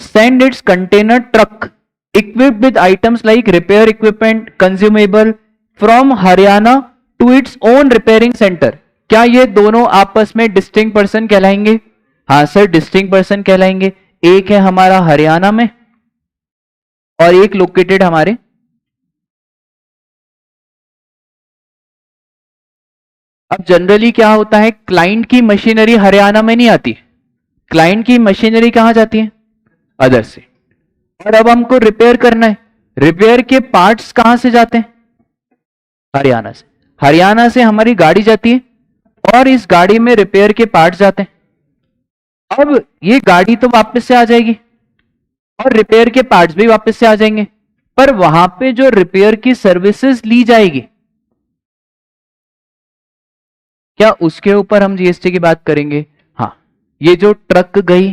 Send its container truck equipped with items like repair equipment consumable from Haryana to its own repairing center। क्या ये दोनों आपस में डिस्टिंक्ट पर्सन कहलाएंगे? हाँ सर, डिस्टिंक्ट पर्सन कहलाएंगे। एक है हमारा हरियाणा में और एक लोकेटेड हमारे, अब जनरली क्या होता है, क्लाइंट की मशीनरी हरियाणा में नहीं आती, क्लाइंट की मशीनरी कहां जाती है? अदर से। और अब हमको रिपेयर करना है, रिपेयर के पार्ट्स कहां से जाते हैं? हरियाणा से। हरियाणा से हमारी गाड़ी जाती है और इस गाड़ी में रिपेयर के पार्ट्स जाते हैं। अब ये गाड़ी तो वापस से आ जाएगी और रिपेयर के पार्ट्स भी वापस से आ जाएंगे, पर वहां पे जो रिपेयर की सर्विसेज ली जाएगी, क्या उसके ऊपर हम जीएसटी की बात करेंगे? हाँ, ये जो ट्रक गई,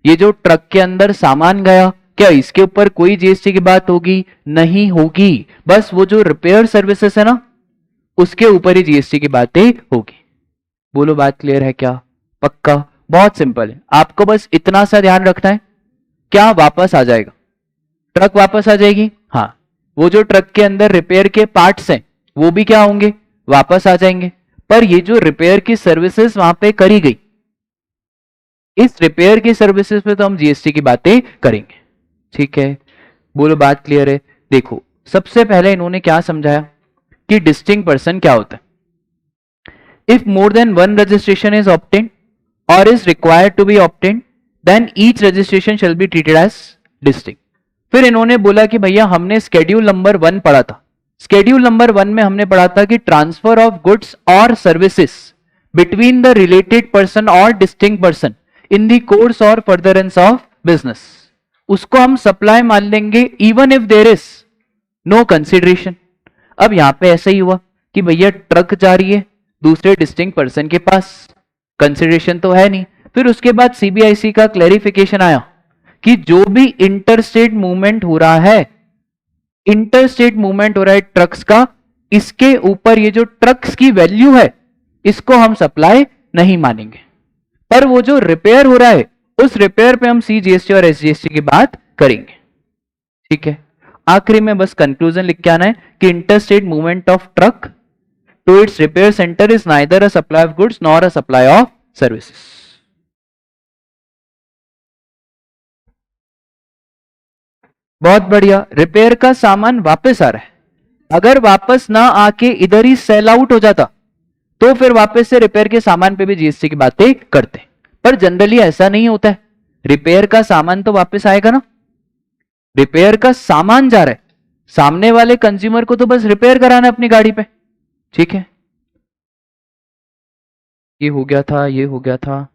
ये जो ट्रक के अंदर सामान गया, क्या इसके ऊपर कोई जीएसटी की बात होगी? नहीं होगी। बस वो जो रिपेयर सर्विसेज है ना, उसके ऊपर ही जीएसटी की बातें होगी। बोलो बात क्लियर है क्या? पक्का? बहुत सिंपल है, आपको बस इतना सा ध्यान रखना है, क्या वापस आ जाएगा? ट्रक वापस आ जाएगी। हाँ, वो जो ट्रक के अंदर रिपेयर के पार्ट्स हैं वो भी क्या होंगे? वापस आ जाएंगे। पर ये जो रिपेयर की सर्विसेज वहां पे करी गई, इस रिपेयर की सर्विसेज पे तो हम जीएसटी की बातें करेंगे। ठीक है, बोलो बात क्लियर है? देखो सबसे पहले इन्होंने क्या समझाया कि डिस्टिंक्ट पर्सन क्या होता है। If more than one registration is obtained or is required to be obtained, then each registration shall be treated as distinct. फिर इन्होंने बोला कि भैया हमने स्केड्यूल नंबर 1 पढ़ा था, स्केड्यूल नंबर 1 में हमने पढ़ा था कि ट्रांसफर ऑफ गुड्स और services between the related person और distinct person in the course और फर्दरेंस ऑफ बिजनेस, उसको हम सप्लाई मान लेंगे even if there is no consideration. अब यहां पे ऐसा ही हुआ कि भैया ट्रक जा रही है दूसरे डिस्टिंक्ट पर्सन के पास, कंसिडरेशन तो है नहीं। फिर उसके बाद सीबीआईसी का क्लैरिफिकेशन आया कि जो भी इंटरस्टेट मूवमेंट हो रहा है, इंटरस्टेट मूवमेंट हो रहा है ट्रक्स का, इसके ऊपर ये जो ट्रक्स की वैल्यू है इसको हम सप्लाई नहीं मानेंगे। पर वो जो रिपेयर हो रहा है उस रिपेयर पे हम CGST और SGST की बात करेंगे, ठीक है। आखिरी में बस कंक्लूजन लिख के आना है कि interstate movement of truck to its repair centre is neither a supply of goods nor a supply of services. बहुत बढ़िया। रिपेयर का सामान वापस आ रहा है, अगर वापस ना आके इधर ही सेल आउट हो जाता तो फिर वापस से रिपेयर के सामान पे भी GST की बातें करते, पर जनरली ऐसा नहीं होता है। रिपेयर का सामान तो वापस आएगा ना, रिपेयर का सामान जा रहा है, सामने वाले कंज्यूमर को तो बस रिपेयर कराना है अपनी गाड़ी पे, ठीक है। ये हो गया था, ये हो गया था।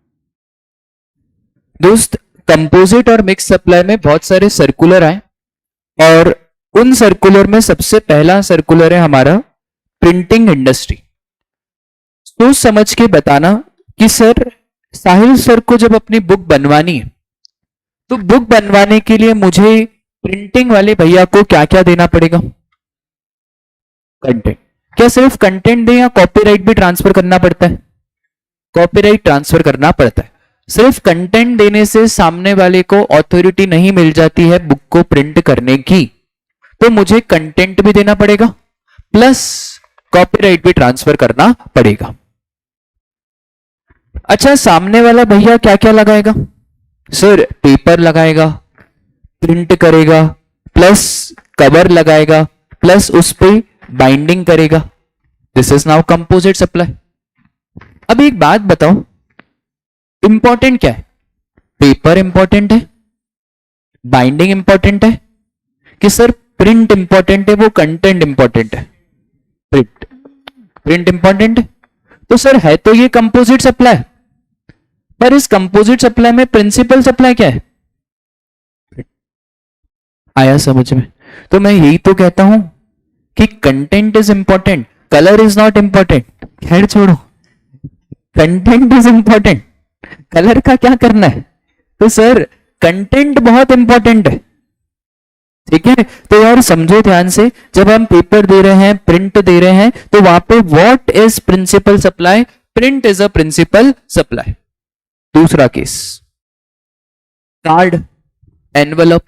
दोस्त, कंपोजिट और मिक्स सप्लाई में बहुत सारे सर्कुलर आए और उन सर्कुलर में सबसे पहला सर्कुलर है हमारा प्रिंटिंग इंडस्ट्री। सोच समझ के बताना कि सर साहिल सर को जब अपनी बुक बनवानी है तो बुक बनवाने के लिए मुझे प्रिंटिंग वाले भैया को क्या क्या देना पड़ेगा? कंटेंट। क्या सिर्फ कंटेंट दे या कॉपीराइट भी ट्रांसफर करना पड़ता है? कॉपीराइट ट्रांसफर करना पड़ता है। सिर्फ कंटेंट देने से सामने वाले को ऑथोरिटी नहीं मिल जाती है बुक को प्रिंट करने की, तो मुझे कंटेंट भी देना पड़ेगा प्लस कॉपीराइट भी ट्रांसफर करना पड़ेगा। अच्छा, सामने वाला भैया क्या क्या लगाएगा? सर पेपर लगाएगा, प्रिंट करेगा, प्लस कवर लगाएगा, प्लस उस पर बाइंडिंग करेगा। This is now composite supply. अब एक बात बताओ, इंपॉर्टेंट क्या है? पेपर इंपॉर्टेंट है, बाइंडिंग इंपॉर्टेंट है, कि सर प्रिंट इंपॉर्टेंट है, वो कंटेंट इंपॉर्टेंट है? प्रिंट इंपॉर्टेंट है, तो सर है तो ये कंपोजिट सप्लाई, पर इस कंपोजिट सप्लाई में प्रिंसिपल सप्लाई क्या है? आया समझ में? तो मैं यही तो कहता हूं कि content is important, colour is not important. खैर छोड़ो, कंटेंट इज इंपॉर्टेंट, कलर का क्या करना है? तो सर कंटेंट बहुत इंपॉर्टेंट है, ठीक है। तो यार समझो ध्यान से, जब हम पेपर दे रहे हैं, प्रिंट दे रहे हैं, तो वहां पे what is principal supply? Print is a principal supply. दूसरा केस, कार्ड, एनवलप।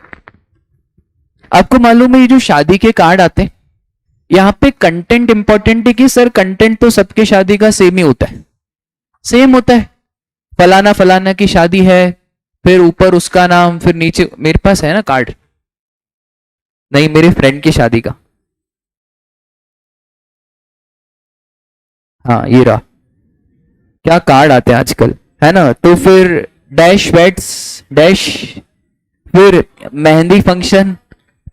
आपको मालूम है ये जो शादी के कार्ड आते हैं, यहां पे कंटेंट इंपॉर्टेंट है कि सर कंटेंट तो सबके शादी का सेम ही होता है, सेम होता है। फलाना फलाना की शादी है, फिर ऊपर उसका नाम, फिर नीचे। मेरे पास है ना कार्ड, नहीं मेरे फ्रेंड की शादी का, हाँ ये रहा। क्या कार्ड आते हैं आजकल, है ना। तो फिर डैश वेड्स डैश, फिर मेहंदी फंक्शन,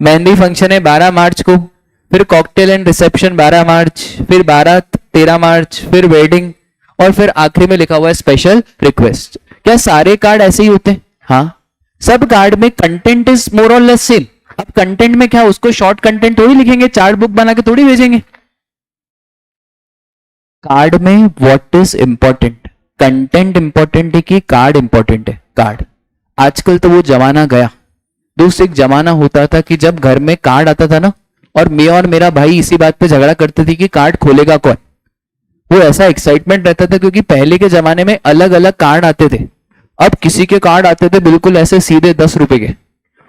मेहंदी फंक्शन है 12 मार्च को, फिर कॉकटेल एंड रिसेप्शन 12 मार्च, फिर बारात 13 मार्च, फिर वेडिंग, और फिर आखिरी में लिखा हुआ है स्पेशल रिक्वेस्ट। क्या सारे कार्ड ऐसे ही होते हैं? हाँ, सब कार्ड में कंटेंट इज मोर और लेस सेम। अब कंटेंट में क्या, उसको शॉर्ट कंटेंट थोड़ी लिखेंगे, चार्ट बुक बना के थोड़ी भेजेंगे। कार्ड में what is important, content important है कि कार्ड इंपॉर्टेंट है? कार्ड। आजकल तो वो जमाना गया दोस्त, एक जमाना होता था कि जब घर में कार्ड आता था ना, और मैं और मेरा भाई इसी बात पे झगड़ा करते थे कि कार्ड खोलेगा कौन। वो ऐसा एक्साइटमेंट रहता था क्योंकि पहले के जमाने में अलग अलग कार्ड आते थे। अब किसी के कार्ड आते थे बिल्कुल ऐसे सीधे 10 रुपए के,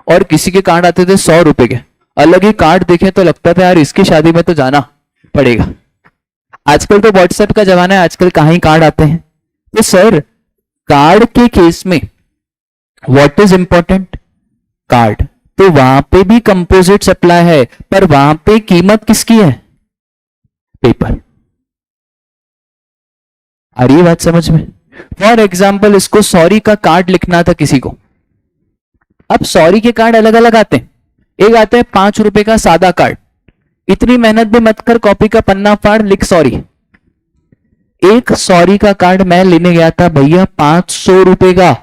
और किसी के कार्ड आते थे 100 रुपए के। अलग ही कार्ड देखे तो लगता था यार इसकी शादी में तो जाना पड़ेगा। आजकल तो व्हाट्सएप का जमाना है, आजकल कहाँ ही कार्ड आते हैं। तो सर कार्ड के केस में व्हाट इज इंपॉर्टेंट? कार्ड। तो वहां पे भी कंपोजिट सप्लाई है, पर वहां पे कीमत किसकी है? पेपर। आ रही है बात समझ में? फॉर एग्जाम्पल, इसको सॉरी का कार्ड लिखना था किसी को। अब सॉरी के कार्ड अलग अलग आते हैं, एक आता है 5 रुपए का सादा कार्ड, इतनी मेहनत भी मत कर, कॉपी का पन्ना फाड़, लिख सॉरी। एक सॉरी का कार्ड मैं लेने गया था भैया 500 रुपए का।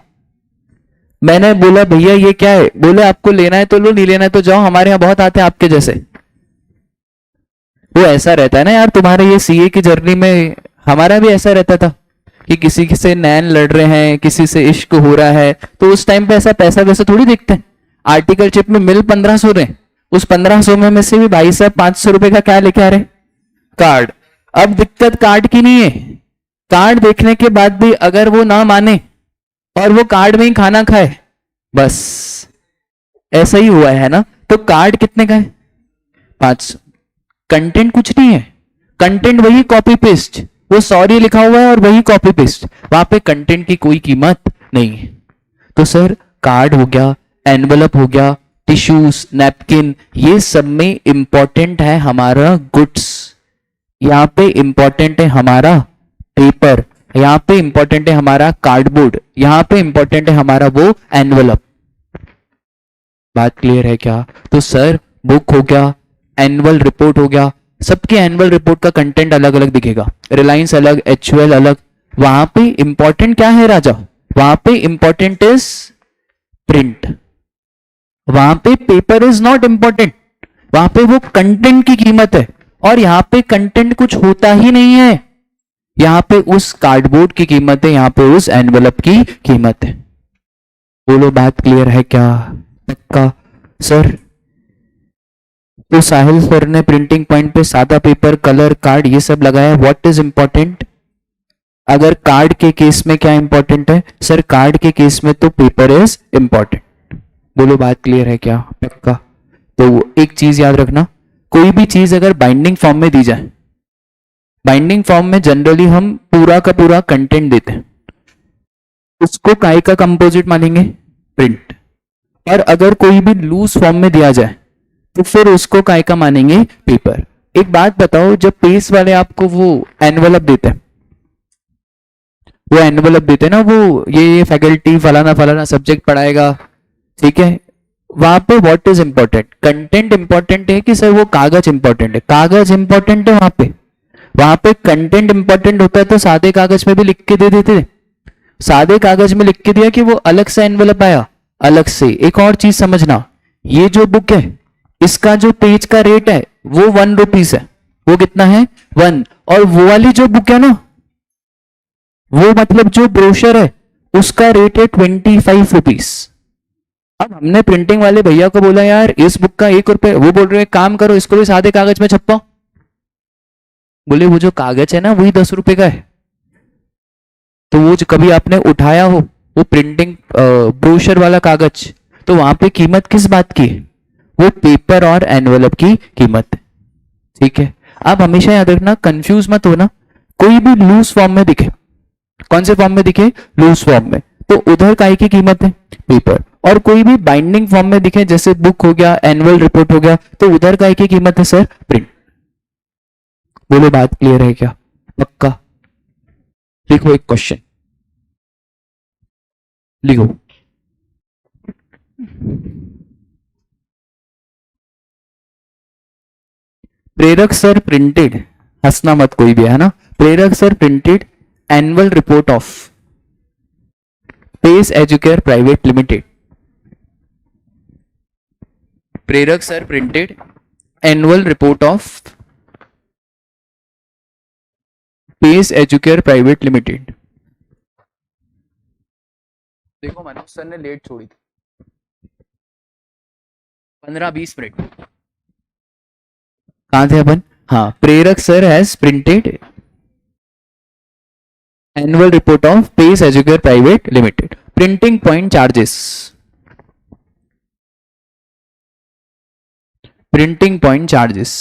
मैंने बोला भैया ये क्या है? बोले आपको लेना है तो लो, नहीं लेना है तो जाओ, हमारे यहां बहुत आते हैं आपके जैसे। वो ऐसा रहता है ना यार, तुम्हारे ये सीए की जर्नी में हमारा भी ऐसा रहता था कि किसी से नैन लड़ रहे हैं, किसी से इश्क हो रहा है, तो उस टाइम पे ऐसा पैसा वैसे थोड़ी देखते हैं। आर्टिकल चिप में मिल 1500 रहे, उस 1500 में से भी भाई साहब 500 रुपए का क्या लेके आ रहे? कार्ड। अब दिक्कत कार्ड की नहीं है, कार्ड देखने के बाद भी अगर वो ना माने और वो कार्ड में ही खाना खाए, बस ऐसा ही हुआ है ना। तो कार्ड कितने का है? 500। कंटेंट कुछ नहीं है, कंटेंट वही कॉपी पेस्ट, वो सॉरी लिखा हुआ है और वही कॉपी पेस्ट, वहां पे कंटेंट की कोई कीमत नहीं है। तो सर कार्ड हो गया, एनवलप हो गया, टिश्यूज, नैपकिन, ये सब में इंपॉर्टेंट है हमारा गुड्स, यहाँ पे इंपॉर्टेंट है हमारा पेपर, यहाँ पे इंपॉर्टेंट है हमारा कार्डबोर्ड, यहाँ पे इंपॉर्टेंट है हमारा वो एनवलप। बात क्लियर है क्या? तो सर बुक हो गया, एनुअल रिपोर्ट हो गया, सबके एनुअल रिपोर्ट का कंटेंट अलग अलग दिखेगा, रिलायंस अलग, एचयूएल अलग। वहां पे इंपॉर्टेंट क्या है राजा? वहां पे इंपॉर्टेंट इज प्रिंट, वहां पे पेपर इज नॉट इंपॉर्टेंट, वहां पे वो कंटेंट की कीमत है। और यहां पे कंटेंट कुछ होता ही नहीं है, यहां पे उस कार्डबोर्ड की कीमत है, यहां पे उस एनवलप की कीमत है। बोलो बात क्लियर है क्या? पक्का? सर तो साहिल सर ने प्रिंटिंग पॉइंट पे सादा पेपर, कलर, कार्ड ये सब लगाया, व्हाट इज इंपॉर्टेंट? अगर कार्ड के केस में क्या इंपॉर्टेंट है? सर कार्ड के केस में तो पेपर इज इंपॉर्टेंट। बोलो बात क्लियर है क्या? पक्का? तो एक चीज याद रखना, कोई भी चीज अगर बाइंडिंग फॉर्म में दी जाए, बाइंडिंग फॉर्म में जनरली हम पूरा का पूरा कंटेंट देते हैं, उसको काय का कंपोजिट मानेंगे? प्रिंट। और अगर कोई भी लूज फॉर्म में दिया जाए तो फिर उसको काय का मानेंगे? पेपर। एक बात बताओ, जब पेस वाले आपको वो एनवलप देते हैं, वो एनवलप देते हैं ना, वो ये फैकल्टी फलाना फलाना सब्जेक्ट पढ़ाएगा, ठीक है, वहां पे what is important? Content important है कि सर वो कागज इंपॉर्टेंट है? कागज इंपॉर्टेंट है वहां पे कंटेंट इंपॉर्टेंट होता है तो सादे कागज में भी लिख के दे देते। सादे कागज में लिख के दिया कि वो अलग से एनवलप आया, अलग से। एक और चीज समझना, ये जो बुक है इसका जो पेज का रेट है वो 1 रुपीज है। वो कितना है? 1। और वो वाली जो बुक है ना, वो मतलब जो ब्रोशर है उसका रेट है 25 रुपीज। अब हमने प्रिंटिंग वाले भैया को बोला यार इस बुक का 1 रुपए, वो बोल रहे हैं काम करो इसको भी सादे कागज में छपवाओ। बोले वो जो कागज है ना वही 10 रुपए का है। तो वो जो कभी आपने उठाया हो वो प्रिंटिंग ब्रोशर वाला कागज, तो वहां पे कीमत किस बात की है? वो पेपर और एनवलप की कीमत। ठीक है, आप हमेशा याद रखना, कंफ्यूज मत होना। कोई भी लूज फॉर्म में दिखे, कौन से फॉर्म में दिखे? लूज फॉर्म में, तो उधर काय की कीमत है? पेपर। और कोई भी बाइंडिंग फॉर्म में दिखे, जैसे बुक हो गया, एनुअल रिपोर्ट हो गया, तो उधर काय की कीमत है सर? प्रिंट। बोलो बात क्लियर है क्या? पक्का? लिखो एक क्वेश्चन, लिखो। प्रेरक सर प्रिंटेड, हंसना मत कोई भी, है ना। Prerak sir printed annual report of Pace Educare private limited. Prerak sir printed annual report of Pace Educare private limited. देखो मनोज सर ने लेट छोड़ी थी 15-20 मिनट। कहां थे अपन? हाँ, Prerak sir has printed annual report of Pace Educare private limited. Printing point charges, printing point charges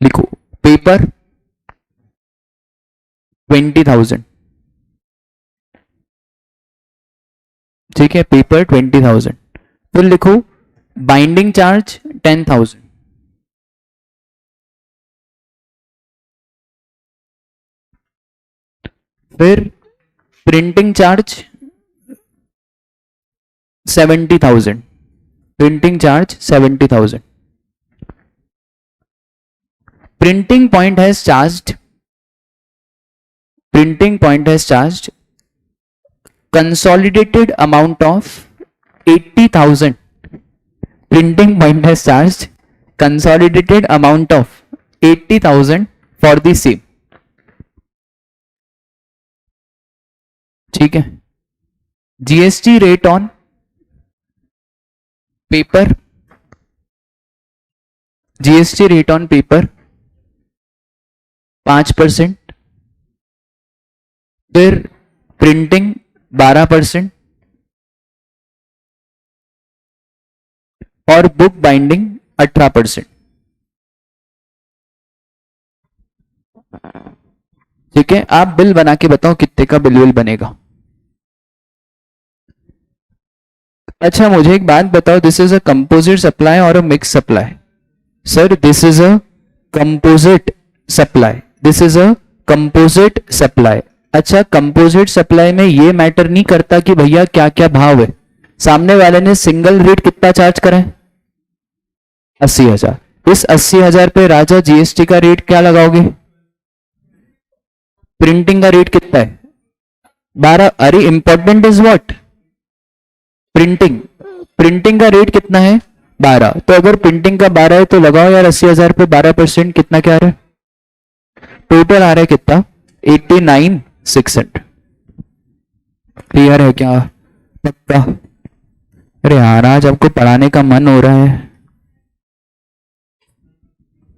लिखो। Paper 20,000, ठीक है, पेपर 20,000। फिर लिखो बाइंडिंग चार्ज 10,000, फिर printing charge 70,000, printing charge 70,000। Printing point has charged, printing point has charged consolidated amount of 80,000, printing point has charged consolidated amount of 80,000 for the same। ठीक है, GST rate on paper, GST rate on paper 5%। फिर printing 12% और book binding 18%। ठीक है, आप bill बना के बताओ कितने का बिल बनेगा। अच्छा मुझे एक बात बताओ, this is a composite supply or a mix supply? Sir this is a composite supply, this is a composite supply. अच्छा कंपोजिट सप्लाई में ये मैटर नहीं करता कि भैया क्या क्या भाव है। सामने वाले ने सिंगल रेट कितना चार्ज करा है? 80,000। इस 80,000 पे राजा जीएसटी का रेट क्या लगाओगे? प्रिंटिंग का रेट कितना है? 12। अरे important is what? Printing. Printing का रेट कितना है? 12। तो अगर प्रिंटिंग का 12 है तो लगाओ यार 80,000 पे 12% कितना क्या आ रहा है? टोटल आ रहा है कितना? 89,600। क्लियर है क्या? पक्का? अरे यार आज आपको पढ़ाने का मन हो रहा है।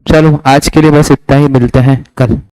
चलो आज के लिए बस इतना ही, मिलते हैं कल।